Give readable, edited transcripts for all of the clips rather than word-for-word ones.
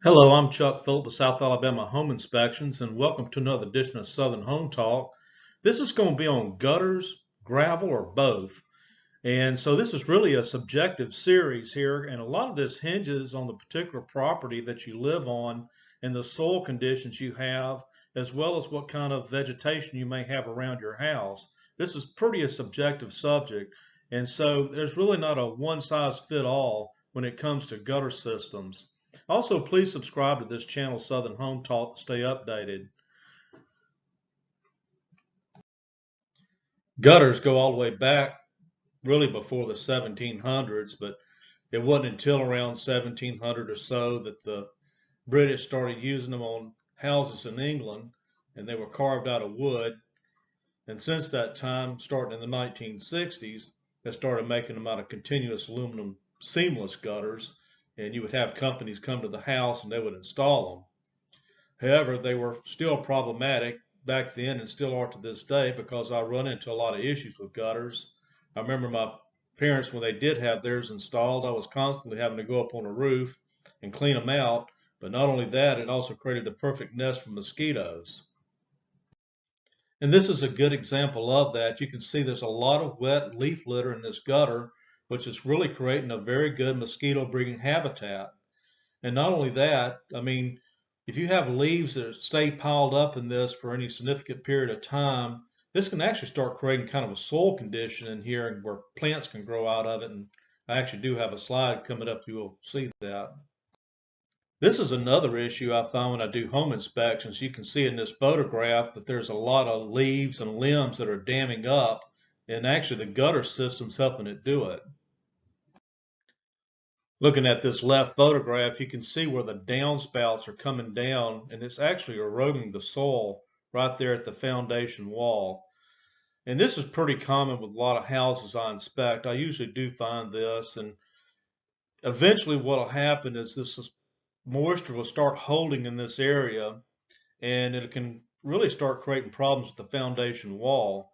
Hello, I'm Chuck Phillip with South Alabama Home Inspections, and welcome to another edition of Southern Home Talk. This is going to be on gutters, gravel, or both. And so this is really a subjective series here, and a lot of this hinges on the particular property that you live on and the soil conditions you have, as well as what kind of vegetation you may have around your house. This is pretty a subjective subject, and so there's really not a one-size-fits-all when it comes to gutter systems. Also, please subscribe to this channel, Southern Home Talk, to stay updated. Gutters go all the way back really before the 1700s, but it wasn't until around 1700 or so that the British started using them on houses in England, and they were carved out of wood. And since that time, starting in the 1960s, they started making them out of continuous aluminum seamless gutters, and you would have companies come to the house and they would install them. However, they were still problematic back then and still are to this day because I run into a lot of issues with gutters. I remember my parents, when they did have theirs installed, I was constantly having to go up on a roof and clean them out. But not only that, it also created the perfect nest for mosquitoes. And this is a good example of that. You can see there's a lot of wet leaf litter in this gutter, which is really creating a very good mosquito breeding habitat. And not only that, I mean, if you have leaves that stay piled up in this for any significant period of time, this can actually start creating kind of a soil condition in here where plants can grow out of it. And I actually do have a slide coming up, you will see that. This is another issue I find when I do home inspections. You can see in this photograph that there's a lot of leaves and limbs that are damming up, and actually the gutter system's helping it do it. Looking at this left photograph, you can see where the downspouts are coming down, and it's actually eroding the soil right there at the foundation wall. And this is pretty common with a lot of houses I inspect. I usually do find this, and eventually what will happen is this moisture will start holding in this area, and it can really start creating problems with the foundation wall.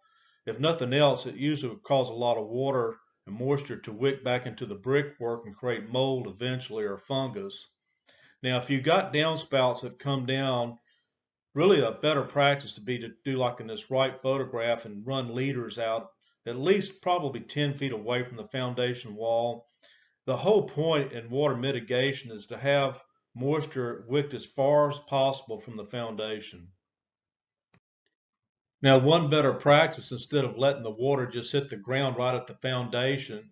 If nothing else, it usually would cause a lot of water and moisture to wick back into the brickwork and create mold eventually, or fungus. Now, if you've got downspouts that come down, really a better practice would be to do like in this right photograph and run leaders out at least probably 10 feet away from the foundation wall. The whole point in water mitigation is to have moisture wicked as far as possible from the foundation. Now, one better practice, instead of letting the water just hit the ground right at the foundation,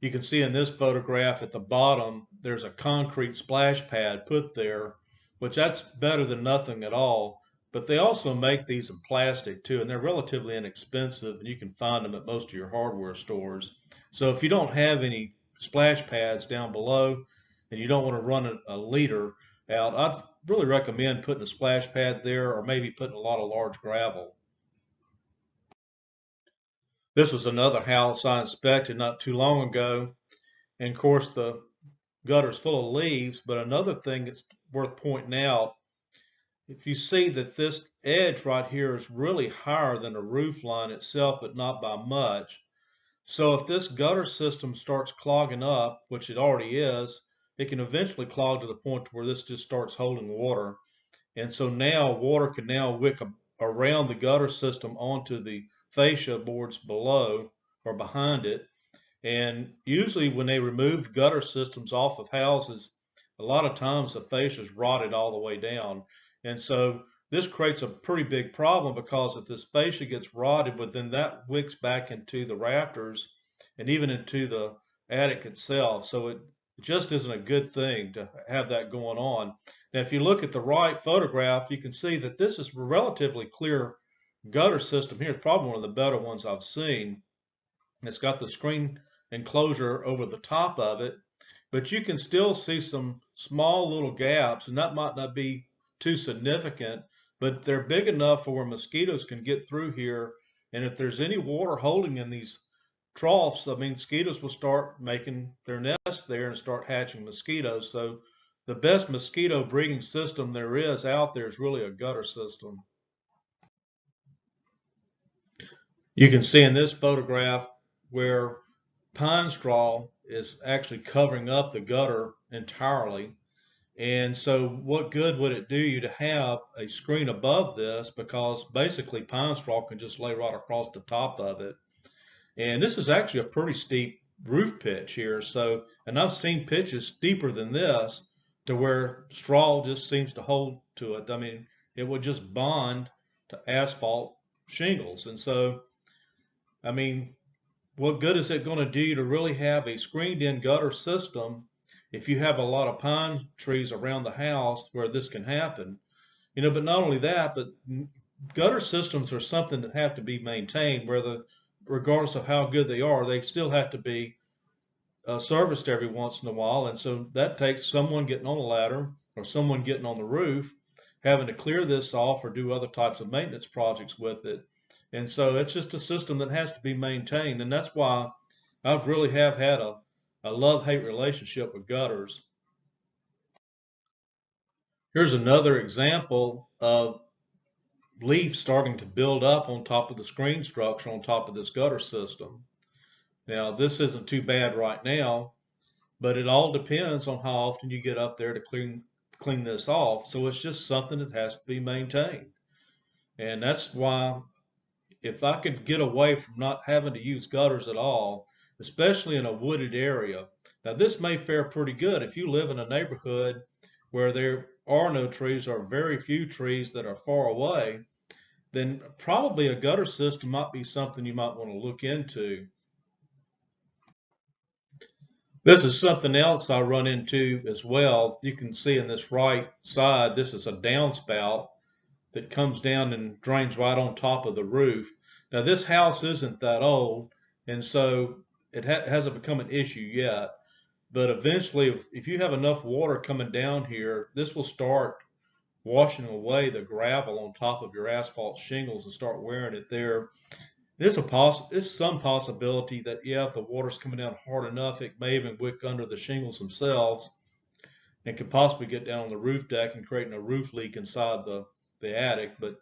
you can see in this photograph at the bottom, there's a concrete splash pad put there, which that's better than nothing at all. But they also make these in plastic too, and they're relatively inexpensive, and you can find them at most of your hardware stores. So if you don't have any splash pads down below and you don't want to run a leader out, I'd really recommend putting a splash pad there, or maybe putting a lot of large gravel. This was another house I inspected not too long ago, and of course the gutter's full of leaves. But another thing that's worth pointing out, if you see that this edge right here is really higher than the roof line itself, but not by much. So if this gutter system starts clogging up, which it already is, it can eventually clog to the point where this just starts holding water. And so now water can now wick around the gutter system onto the fascia boards below or behind it. And usually when they remove gutter systems off of houses, a lot of times the fascia is rotted all the way down. And so this creates a pretty big problem, because if this fascia gets rotted, but then that wicks back into the rafters and even into the attic itself. So it just isn't a good thing to have that going on. Now, if you look at the right photograph, you can see that this is a relatively clear gutter system here. It's probably one of the better ones I've seen. It's got the screen enclosure over the top of it, but you can still see some small little gaps, and that might not be too significant, but they're big enough for where mosquitoes can get through here. And if there's any water holding in these troughs, I mean, mosquitoes will start making their nest there and start hatching mosquitoes. So the best mosquito breeding system there is out there is really a gutter system. You can see in this photograph where pine straw is actually covering up the gutter entirely. And so what good would it do you to have a screen above this, because basically pine straw can just lay right across the top of it. And this is actually a pretty steep roof pitch here. So, and I've seen pitches steeper than this to where straw just seems to hold to it. I mean, it would just bond to asphalt shingles. And so, I mean, what good is it going to do you to really have a screened in gutter system if you have a lot of pine trees around the house where this can happen? But not only that, but gutter systems are something that have to be maintained, regardless of how good they are, they still have to be serviced every once in a while. And so that takes someone getting on a ladder or someone getting on the roof, having to clear this off or do other types of maintenance projects with it. And so it's just a system that has to be maintained. And that's why I've really have had a love-hate relationship with gutters. Here's another example of leaves starting to build up on top of the screen structure on top of this gutter system. Now, this isn't too bad right now, but it all depends on how often you get up there to clean this off. So it's just something that has to be maintained. And that's why if I could get away from not having to use gutters at all, especially in a wooded area. Now, this may fare pretty good if you live in a neighborhood where there are no trees or very few trees that are far away, then probably a gutter system might be something you might want to look into. This is something else I run into as well. You can see in this right side, this is a downspout that comes down and drains right on top of the roof. Now, this house isn't that old, and so it hasn't become an issue yet. But eventually, if you have enough water coming down here, this will start washing away the gravel on top of your asphalt shingles and start wearing it there. There's some possibility that, yeah, if the water's coming down hard enough, it may even wick under the shingles themselves and could possibly get down on the roof deck and creating a roof leak inside the attic. But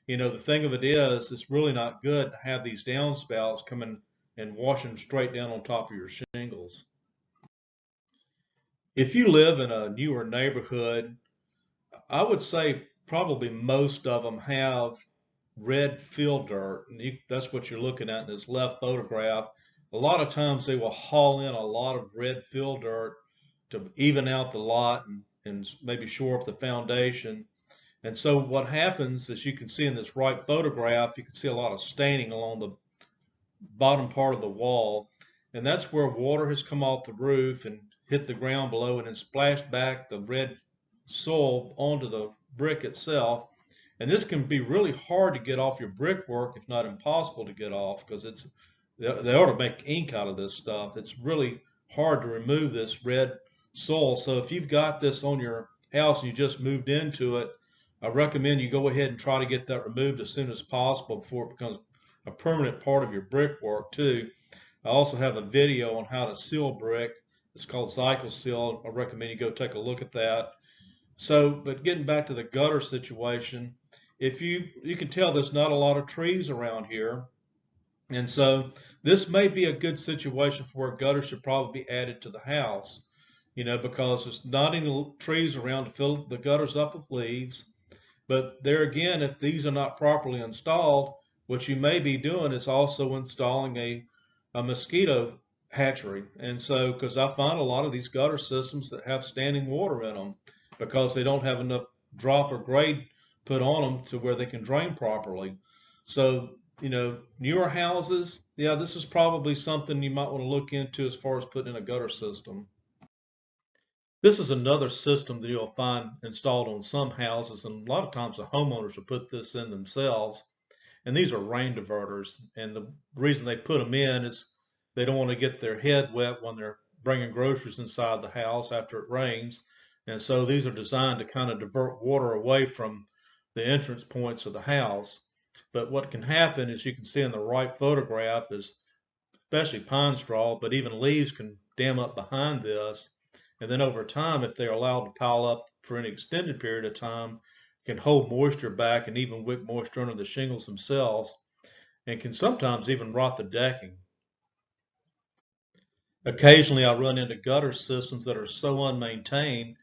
the thing of it is, it's really not good to have these downspouts coming and washing straight down on top of your shingles. If you live in a newer neighborhood, I would say probably most of them have red fill dirt, and that's what you're looking at in this left photograph. A lot of times they will haul in a lot of red fill dirt to even out the lot and maybe shore up the foundation. And so what happens, as you can see in this right photograph, you can see a lot of staining along the bottom part of the wall. And that's where water has come off the roof and hit the ground below and then splashed back the red soil onto the brick itself. And this can be really hard to get off your brickwork, if not impossible to get off, because they ought to make ink out of this stuff. It's really hard to remove this red soil. So if you've got this on your house and you just moved into it, I recommend you go ahead and try to get that removed as soon as possible before it becomes a permanent part of your brickwork too. I also have a video on how to seal brick. It's called Cycle Seal. I recommend you go take a look at that. So, but getting back to the gutter situation, if you can tell there's not a lot of trees around here, and so this may be a good situation for where gutters should probably be added to the house, because there's not any trees around to fill the gutters up with leaves. But there again, if these are not properly installed, what you may be doing is also installing a mosquito hatchery. And so, because I find a lot of these gutter systems that have standing water in them because they don't have enough drop or grade put on them to where they can drain properly. So, newer houses, yeah, this is probably something you might want to look into as far as putting in a gutter system. This is another system that you'll find installed on some houses, and a lot of times the homeowners will put this in themselves. And these are rain diverters, and the reason they put them in is they don't want to get their head wet when they're bringing groceries inside the house after it rains. And so these are designed to kind of divert water away from the entrance points of the house. But what can happen, as you can see in the right photograph, is especially pine straw, but even leaves can dam up behind this. And then over time, if they're allowed to pile up for an extended period of time, can hold moisture back and even wick moisture under the shingles themselves, and can sometimes even rot the decking. Occasionally I run into gutter systems that are so unmaintained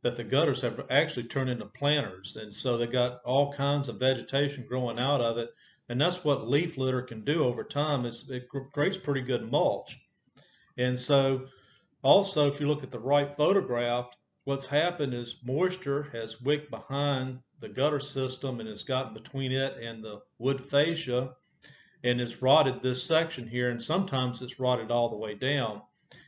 that the gutters have actually turned into planters. And so they got all kinds of vegetation growing out of it. And that's what leaf litter can do over time, is it creates pretty good mulch. And so also, if you look at the right photograph, what's happened is moisture has wicked behind the gutter system and has gotten between it and the wood fascia and it's rotted this section here, and sometimes it's rotted all the way down.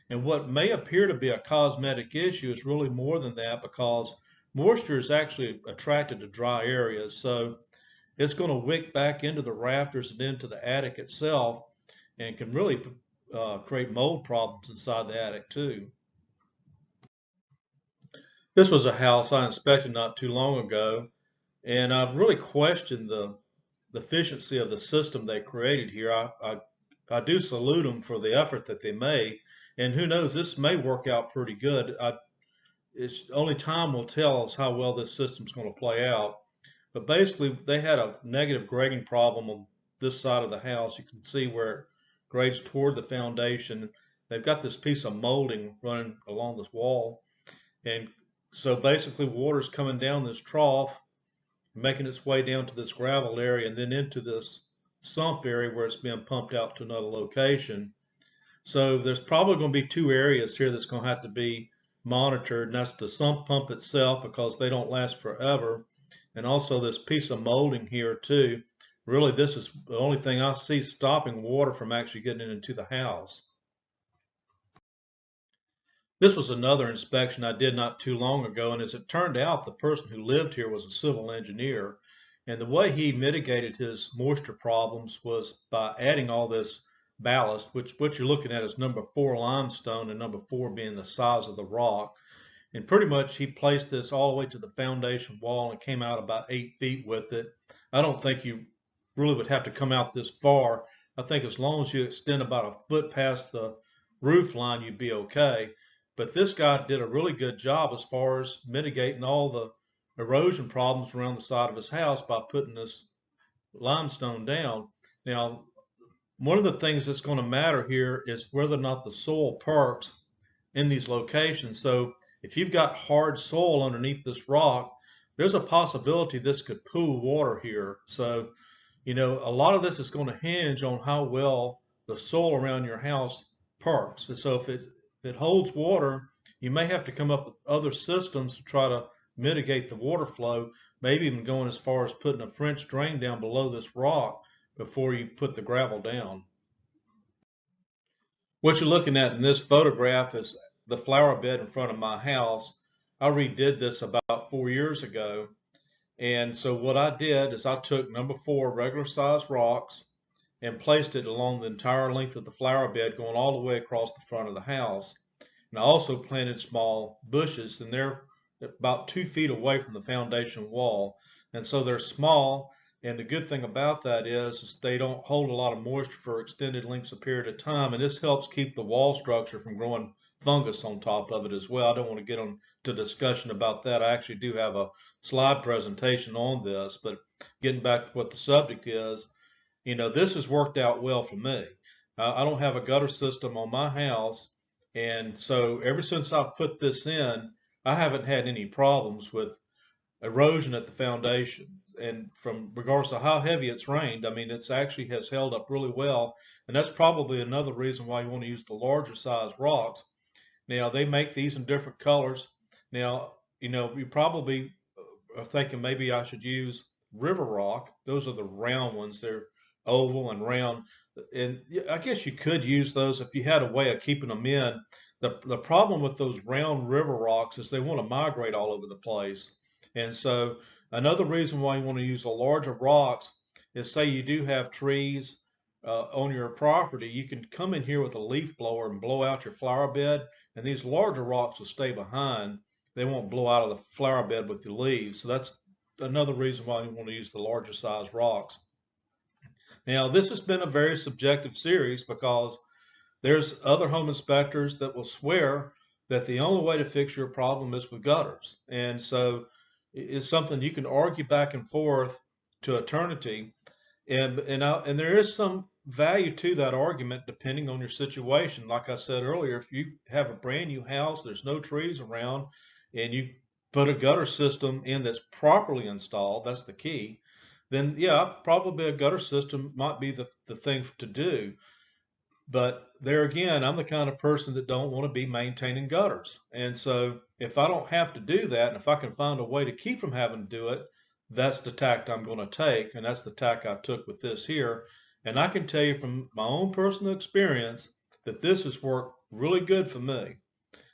And what may appear to be a cosmetic issue is really more than that, because moisture is actually attracted to dry areas. So it's going to wick back into the rafters and into the attic itself and can really create mold problems inside the attic too. This was a house I inspected not too long ago, and I've really questioned the efficiency of the system they created here. I do salute them for the effort that they made, and who knows, this may work out pretty good. It's only time will tell us how well this system's going to play out. But basically, they had a negative grading problem on this side of the house. You can see where it grades toward the foundation. They've got this piece of molding running along this wall, and so basically, water's coming down this trough, making its way down to this gravel area and then into this sump area where it's being pumped out to another location. So there's probably going to be two areas here that's going to have to be monitored, and that's the sump pump itself, because they don't last forever, and also this piece of molding here too. Really, this is the only thing I see stopping water from actually getting into the house. This was another inspection I did not too long ago, and as it turned out, the person who lived here was a civil engineer, and the way he mitigated his moisture problems was by adding all this ballast, which what you're looking at is #4 limestone, and #4 being the size of the rock. And pretty much he placed this all the way to the foundation wall and came out about 8 feet with it. I don't think you really would have to come out this far. I think as long as you extend about a foot past the roof line, you'd be okay. But this guy did a really good job as far as mitigating all the erosion problems around the side of his house by putting this limestone down. Now, one of the things that's going to matter here is whether or not the soil perks in these locations. So if you've got hard soil underneath this rock, there's a possibility this could pool water here. So, a lot of this is going to hinge on how well the soil around your house perks. And so if it holds water, you may have to come up with other systems to try to mitigate the water flow, maybe even going as far as putting a French drain down below this rock before you put the gravel down. What you're looking at in this photograph is the flower bed in front of my house. I redid this about 4 years ago. And so what I did is I took #4 regular size rocks and placed it along the entire length of the flower bed, going all the way across the front of the house. And I also planted small bushes, and they're about 2 feet away from the foundation wall. And so they're small, and the good thing about that is they don't hold a lot of moisture for extended lengths of period of time, and this helps keep the wall structure from growing fungus on top of it as well. I don't want to get into discussion about that. I actually do have a slide presentation on this, but getting back to what the subject is, this has worked out well for me. I don't have a gutter system on my house, and so ever since I've put this in, I haven't had any problems with erosion at the foundation. And from regards to how heavy it's rained, I mean, it's actually has held up really well. And that's probably another reason why you want to use the larger size rocks. Now, they make these in different colors. Now, you probably are thinking maybe I should use river rock. Those are the round ones. They're oval and round. And I guess you could use those if you had a way of keeping them in. The problem with those round river rocks is they want to migrate all over the place. And so another reason why you want to use the larger rocks is, say you do have trees on your property, you can come in here with a leaf blower and blow out your flower bed, and these larger rocks will stay behind. They won't blow out of the flower bed with the leaves. So that's another reason why you want to use the larger size rocks. Now, this has been a very subjective series, because there's other home inspectors that will swear that the only way to fix your problem is with gutters. And so it's something you can argue back and forth to eternity. And there is some value to that argument depending on your situation. Like I said earlier, if you have a brand new house, there's no trees around, and you put a gutter system in that's properly installed, that's the key, then yeah, probably a gutter system might be the thing to do. But there again, I'm the kind of person that don't want to be maintaining gutters. And so if I don't have to do that, and if I can find a way to keep from having to do it, that's the tact I'm going to take. And that's the tack I took with this here. And I can tell you from my own personal experience that this has worked really good for me.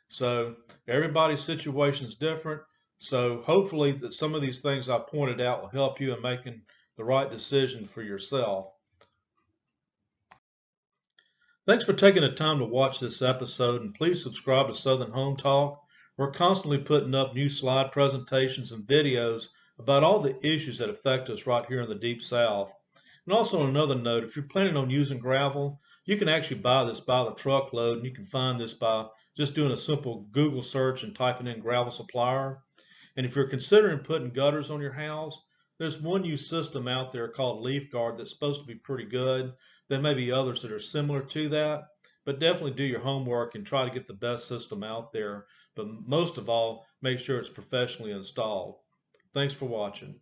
So everybody's situation is different. So hopefully that some of these things I pointed out will help you in making the right decision for yourself. Thanks for taking the time to watch this episode, and please subscribe to Southern Home Talk. We're constantly putting up new slide presentations and videos about all the issues that affect us right here in the Deep South. And also on another note, if you're planning on using gravel, you can actually buy this by the truckload, and you can find this by just doing a simple Google search and typing in gravel supplier. And if you're considering putting gutters on your house, there's one new system out there called Leaf Guard that's supposed to be pretty good. There may be others that are similar to that, but definitely do your homework and try to get the best system out there. But most of all, make sure it's professionally installed. Thanks for watching.